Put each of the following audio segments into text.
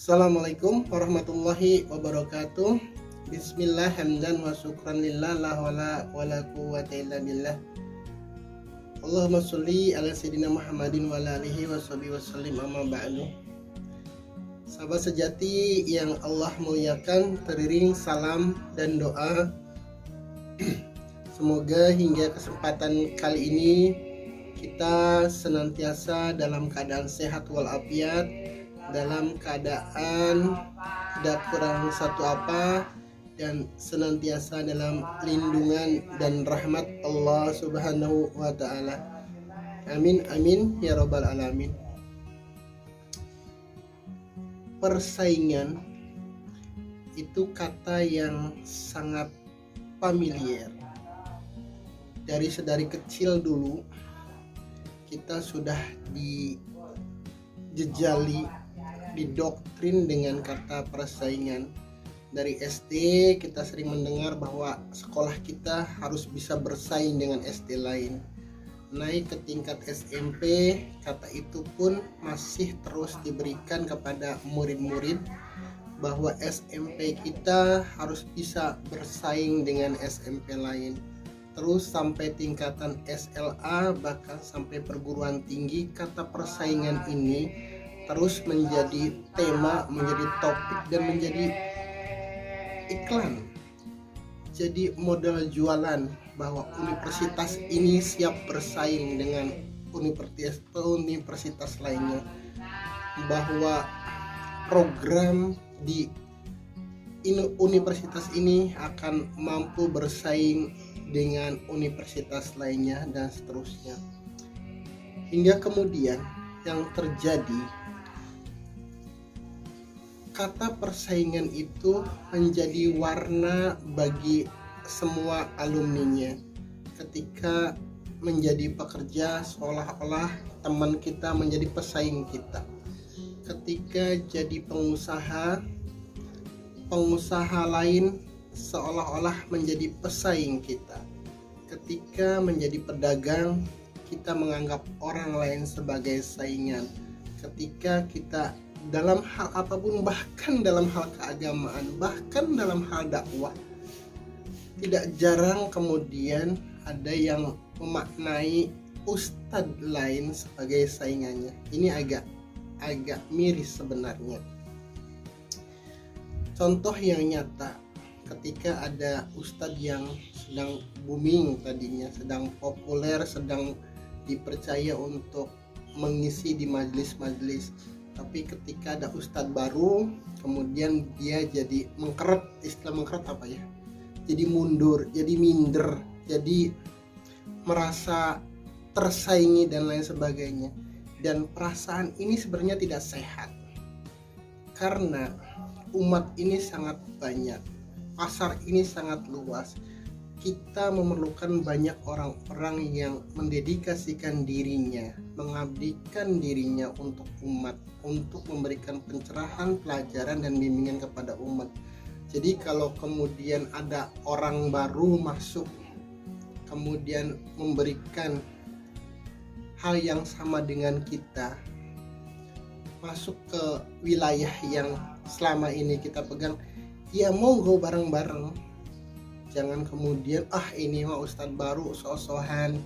Assalamualaikum warahmatullahi wabarakatuh. Bismillah hamdan wa syukran lillah la wala wala quwwata illa billah. Allahumma sholli ala sayyidina Muhammadin wa ala alihi washabihi wasallim, amma ba'du. Sahabat sejati yang Allah muliakan, teriring salam dan doa. Semoga hingga kesempatan kali ini kita senantiasa dalam keadaan sehat walafiat, dalam keadaan tidak kurang satu apa, dan senantiasa dalam lindungan dan rahmat Allah Subhanahu wa ta'ala. Amin amin ya rabbal alamin. Persaingan itu kata yang sangat familiar. Dari kecil dulu kita sudah dijejali, didoktrin dengan kata persaingan. Dari SD kita sering mendengar bahwa sekolah kita harus bisa bersaing dengan SD lain. Naik ke tingkat SMP, kata itu pun masih terus diberikan kepada murid-murid bahwa SMP kita harus bisa bersaing dengan SMP lain. Terus sampai tingkatan SLA, bahkan sampai perguruan tinggi, kata persaingan ini terus menjadi tema, menjadi topik, dan menjadi iklan, jadi modal jualan bahwa universitas ini siap bersaing dengan universitas lainnya, bahwa program di universitas ini akan mampu bersaing dengan universitas lainnya, dan seterusnya. Hingga kemudian yang terjadi, kata persaingan itu menjadi warna bagi semua alumninya. Ketika menjadi pekerja, seolah-olah teman kita menjadi pesaing kita. Ketika jadi pengusaha lain seolah-olah menjadi pesaing kita. Ketika menjadi pedagang, kita menganggap orang lain sebagai saingan. Ketika kita dalam hal apapun, bahkan dalam hal keagamaan, bahkan dalam hal dakwah, tidak jarang kemudian ada yang memaknai ustadz lain sebagai saingannya. Ini agak miris sebenarnya. Contoh yang nyata, ketika ada ustadz yang sedang booming tadinya, sedang populer, sedang dipercaya untuk mengisi di majelis-majelis, tapi ketika ada ustadz baru, kemudian dia jadi mengkeret. Istilah mengkeret apa ya? Jadi mundur, jadi minder, jadi merasa tersaingi dan lain sebagainya. Dan perasaan ini sebenarnya tidak sehat, karena umat ini sangat banyak, pasar ini sangat luas. Kita memerlukan banyak orang-orang yang mendedikasikan dirinya, mengabdikan dirinya untuk umat, untuk memberikan pencerahan, pelajaran, dan bimbingan kepada umat. Jadi kalau kemudian ada orang baru masuk, kemudian memberikan hal yang sama dengan kita, masuk ke wilayah yang selama ini kita pegang, ya monggo bareng-bareng. Jangan kemudian ini mah ustadz baru so-sohan,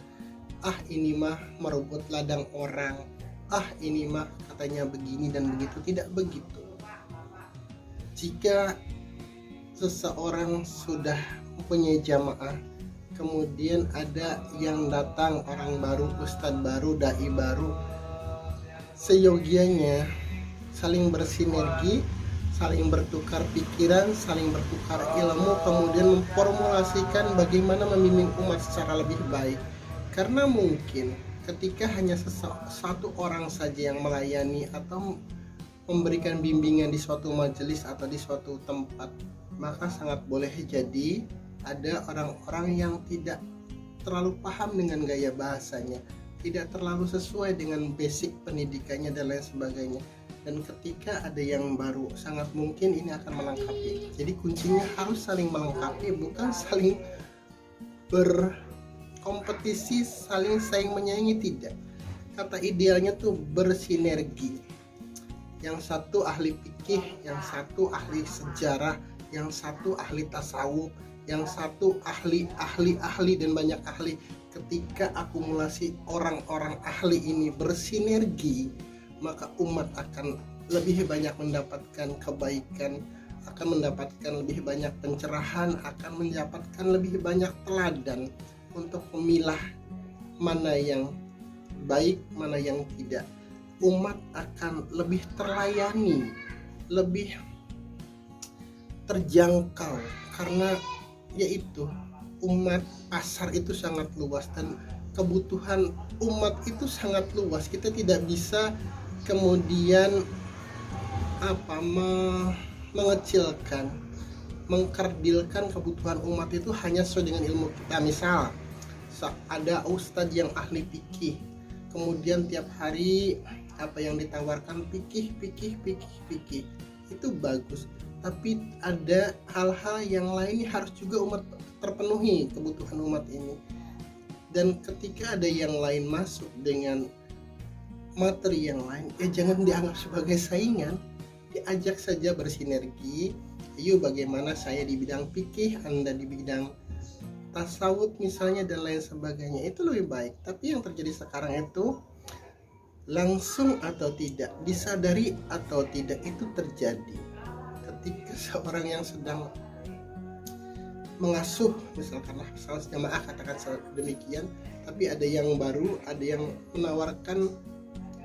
ini mah merebut ladang orang, ini mah katanya begini dan begitu. Tidak begitu. Jika seseorang sudah mempunyai jamaah, kemudian ada yang datang, orang baru, ustadz baru, dai baru, seyogianya saling bersinergi, saling bertukar pikiran, saling bertukar ilmu, kemudian memformulasikan bagaimana membimbing umat secara lebih baik. Karena mungkin ketika hanya satu orang saja yang melayani atau memberikan bimbingan di suatu majelis atau di suatu tempat, maka sangat boleh jadi ada orang-orang yang tidak terlalu paham dengan gaya bahasanya, tidak terlalu sesuai dengan basic pendidikannya dan lain sebagainya. Dan ketika ada yang baru, sangat mungkin ini akan melengkapi. Jadi kuncinya harus saling melengkapi, bukan saling berkompetisi, saling saing menyaingi, tidak. Kata idealnya tuh bersinergi. yang satu ahli fikih, yang satu ahli sejarah, yang satu ahli tasawuf, yang satu ahli dan banyak ahli. Ketika akumulasi orang-orang ahli ini bersinergi, maka umat akan lebih banyak mendapatkan kebaikan, akan mendapatkan lebih banyak pencerahan, akan mendapatkan lebih banyak teladan untuk memilah mana yang baik, mana yang tidak. Umat akan lebih terlayani, lebih terjangkau, karena yaitu umat, pasar itu sangat luas dan kebutuhan umat itu sangat luas. Kita tidak bisa kemudian mengecilkan, mengkerdilkan kebutuhan umat itu hanya sesuai dengan ilmu kita. Misal ada ustadz yang ahli fikih, kemudian tiap hari apa yang ditawarkan fikih, itu bagus, tapi ada hal-hal yang lain harus juga umat terpenuhi kebutuhan umat ini. Dan ketika ada yang lain masuk dengan materi yang lain, jangan dianggap sebagai saingan, diajak saja bersinergi. Ayo, bagaimana saya di bidang fikih, Anda di bidang tasawuf misalnya, dan lain sebagainya, itu lebih baik. Tapi yang terjadi sekarang itu langsung atau tidak, disadari atau tidak, itu terjadi ketika seorang yang sedang mengasuh, misalkanlah jamaah, katakan demikian, tapi ada yang baru, ada yang menawarkan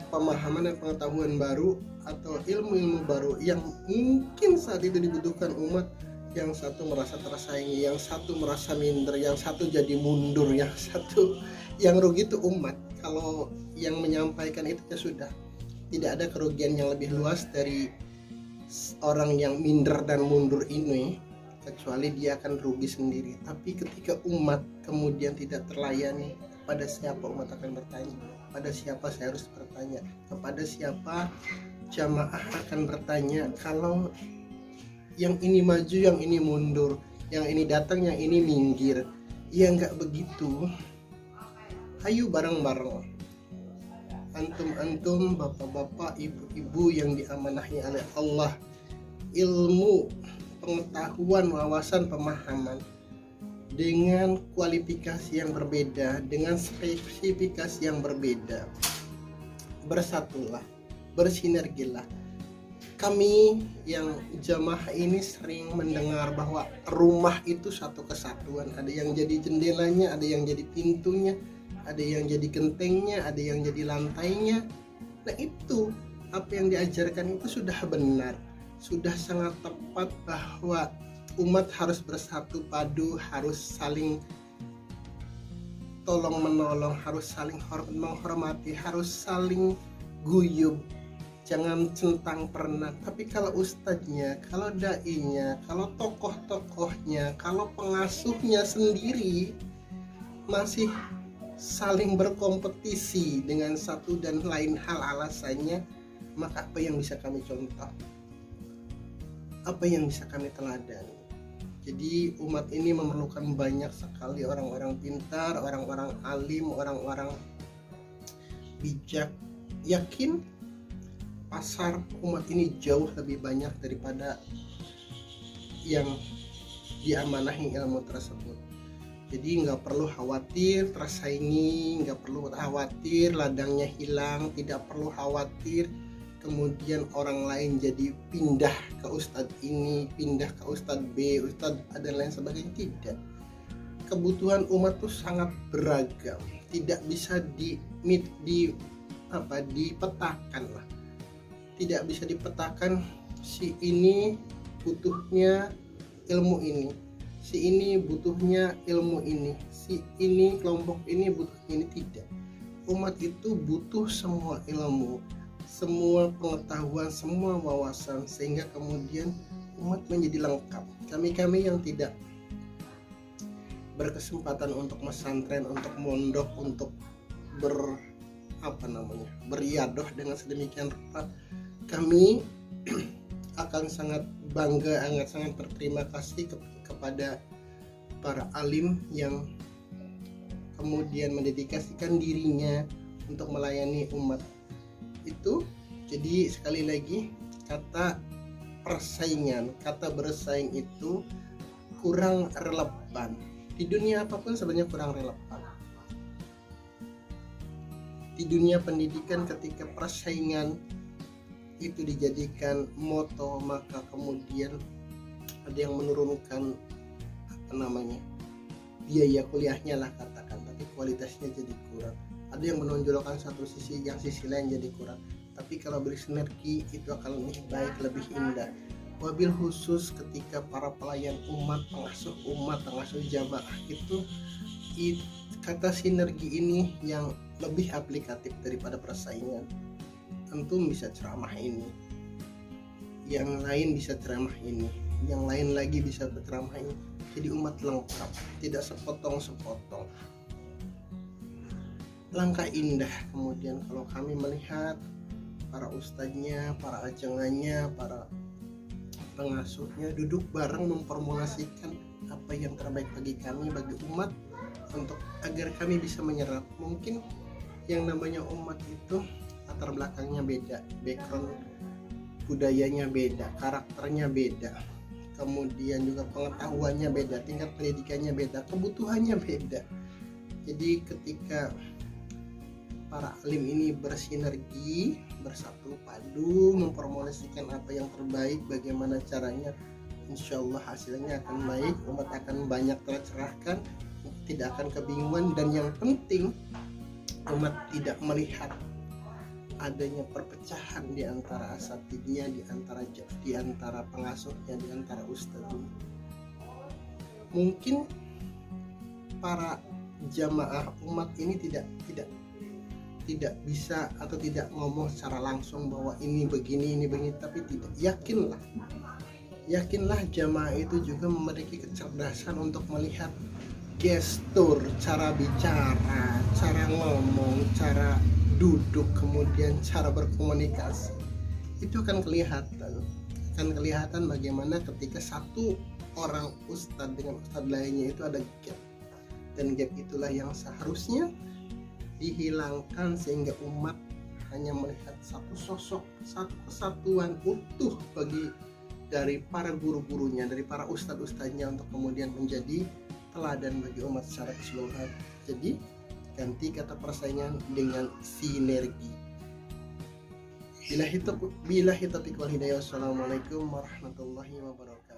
pemahaman dan pengetahuan baru atau ilmu-ilmu baru yang mungkin saat itu dibutuhkan umat. Yang satu merasa tersaingi, yang satu merasa minder, yang satu jadi mundur, yang satu yang rugi itu umat. Kalau yang menyampaikan itu ya sudah, tidak ada kerugian yang lebih luas dari orang yang minder dan mundur ini, kecuali dia akan rugi sendiri. Tapi ketika umat kemudian tidak terlayani, pada siapa umat akan bertanya? Pada siapa saya harus bertanya? Kepada siapa jamaah akan bertanya kalau yang ini maju, yang ini mundur, yang ini datang, yang ini minggir? Ya nggak begitu. Ayo bareng-bareng, antum-antum, bapak-bapak, ibu-ibu yang diamanahi oleh Allah, ilmu, pengetahuan, wawasan, pemahaman, dengan kualifikasi yang berbeda, dengan spesifikasi yang berbeda, bersatulah, bersinergilah. Kami yang jamaah ini sering mendengar bahwa rumah itu satu kesatuan. Ada yang jadi jendelanya, ada yang jadi pintunya, ada yang jadi gentengnya, ada yang jadi lantainya. Nah, itu apa yang diajarkan itu sudah benar, sudah sangat tepat, bahwa umat harus bersatu padu, harus saling tolong menolong, harus saling menghormati, harus saling guyub, jangan centang perenang. Tapi kalau ustadznya, kalau dai-nya, kalau tokoh-tokohnya, kalau pengasuhnya sendiri masih saling berkompetisi dengan satu dan lain hal alasannya, maka apa yang bisa kami contoh? Apa yang bisa kami teladani? Jadi umat ini memerlukan banyak sekali orang-orang pintar, orang-orang alim, orang-orang bijak. Yakin pasar umat ini jauh lebih banyak daripada yang diamanahi ilmu tersebut. Jadi nggak perlu khawatir tersaingi, nggak perlu khawatir ladangnya hilang, tidak perlu khawatir kemudian orang lain jadi pindah ke ustadz ini, pindah ke ustadz B, ustadz A, dan lain sebagainya. Tidak. Kebutuhan umat itu sangat beragam, tidak bisa dipetakan lah. Tidak bisa dipetakan, si ini butuhnya ilmu ini, si ini butuhnya ilmu ini, si ini kelompok ini butuh ini. Tidak. Umat itu butuh semua ilmu, semua pengetahuan, semua wawasan, sehingga kemudian umat menjadi lengkap. Kami yang tidak berkesempatan untuk mesantren, untuk mondok, untuk beriadoh dengan sedemikian rupa, kami akan sangat bangga, sangat berterima kasih kepada para alim yang kemudian mendedikasikan dirinya untuk melayani umat. Itu Jadi sekali lagi, kata persaingan, kata bersaing itu kurang relevan. Di dunia apapun sebenarnya kurang relevan. Di dunia pendidikan ketika persaingan itu dijadikan moto, maka kemudian ada yang menurunkan biaya kuliahnya lah katakan, tapi kualitasnya jadi kurang. Ada yang menonjolkan satu sisi, yang sisi lain jadi kurang. Tapi kalau bersinergi itu akan lebih baik, lebih indah. Wabil khusus ketika para pelayan umat, pengasuh jamaah itu kata sinergi ini yang lebih aplikatif daripada persaingan. Antum bisa ceramah ini, yang lain bisa ceramah ini, yang lain lagi bisa berceramah ini. Jadi umat lengkap, tidak sepotong-sepotong. Langkah indah kemudian kalau kami melihat para ustadznya, para ajengannya, para pengasuhnya duduk bareng memformulasikan apa yang terbaik bagi kami, bagi umat, untuk agar kami bisa menyerap. Mungkin yang namanya umat itu latar belakangnya beda, background budayanya beda, karakternya beda, kemudian juga pengetahuannya beda, tingkat pendidikannya beda, kebutuhannya beda. Jadi ketika para alim ini bersinergi, bersatu padu, memformulasikan apa yang terbaik, bagaimana caranya, insya Allah hasilnya akan baik, umat akan banyak tercerahkan, tidak akan kebingungan, dan yang penting umat tidak melihat adanya perpecahan di antara asatidnya, di antara pengasuhnya, di antara ustadznya. Mungkin para jamaah umat ini tidak bisa atau tidak ngomong secara langsung bahwa ini begini, tapi tidak. Yakinlah jamaah itu juga memiliki kecerdasan untuk melihat gestur, cara bicara, cara ngomong, cara duduk, kemudian cara berkomunikasi. Itu akan kelihatan bagaimana ketika satu orang ustadz dengan ustadz lainnya itu ada gap, dan gap itulah yang seharusnya dihilangkan sehingga umat hanya melihat satu sosok, satu kesatuan utuh dari para guru-gurunya, dari para ustadz-ustadznya, untuk kemudian menjadi teladan bagi umat secara keseluruhan. Jadi ganti kata persaingan dengan sinergi. Billahi taufiq wal hidayah. Wassalamualaikum warahmatullahi wabarakatuh.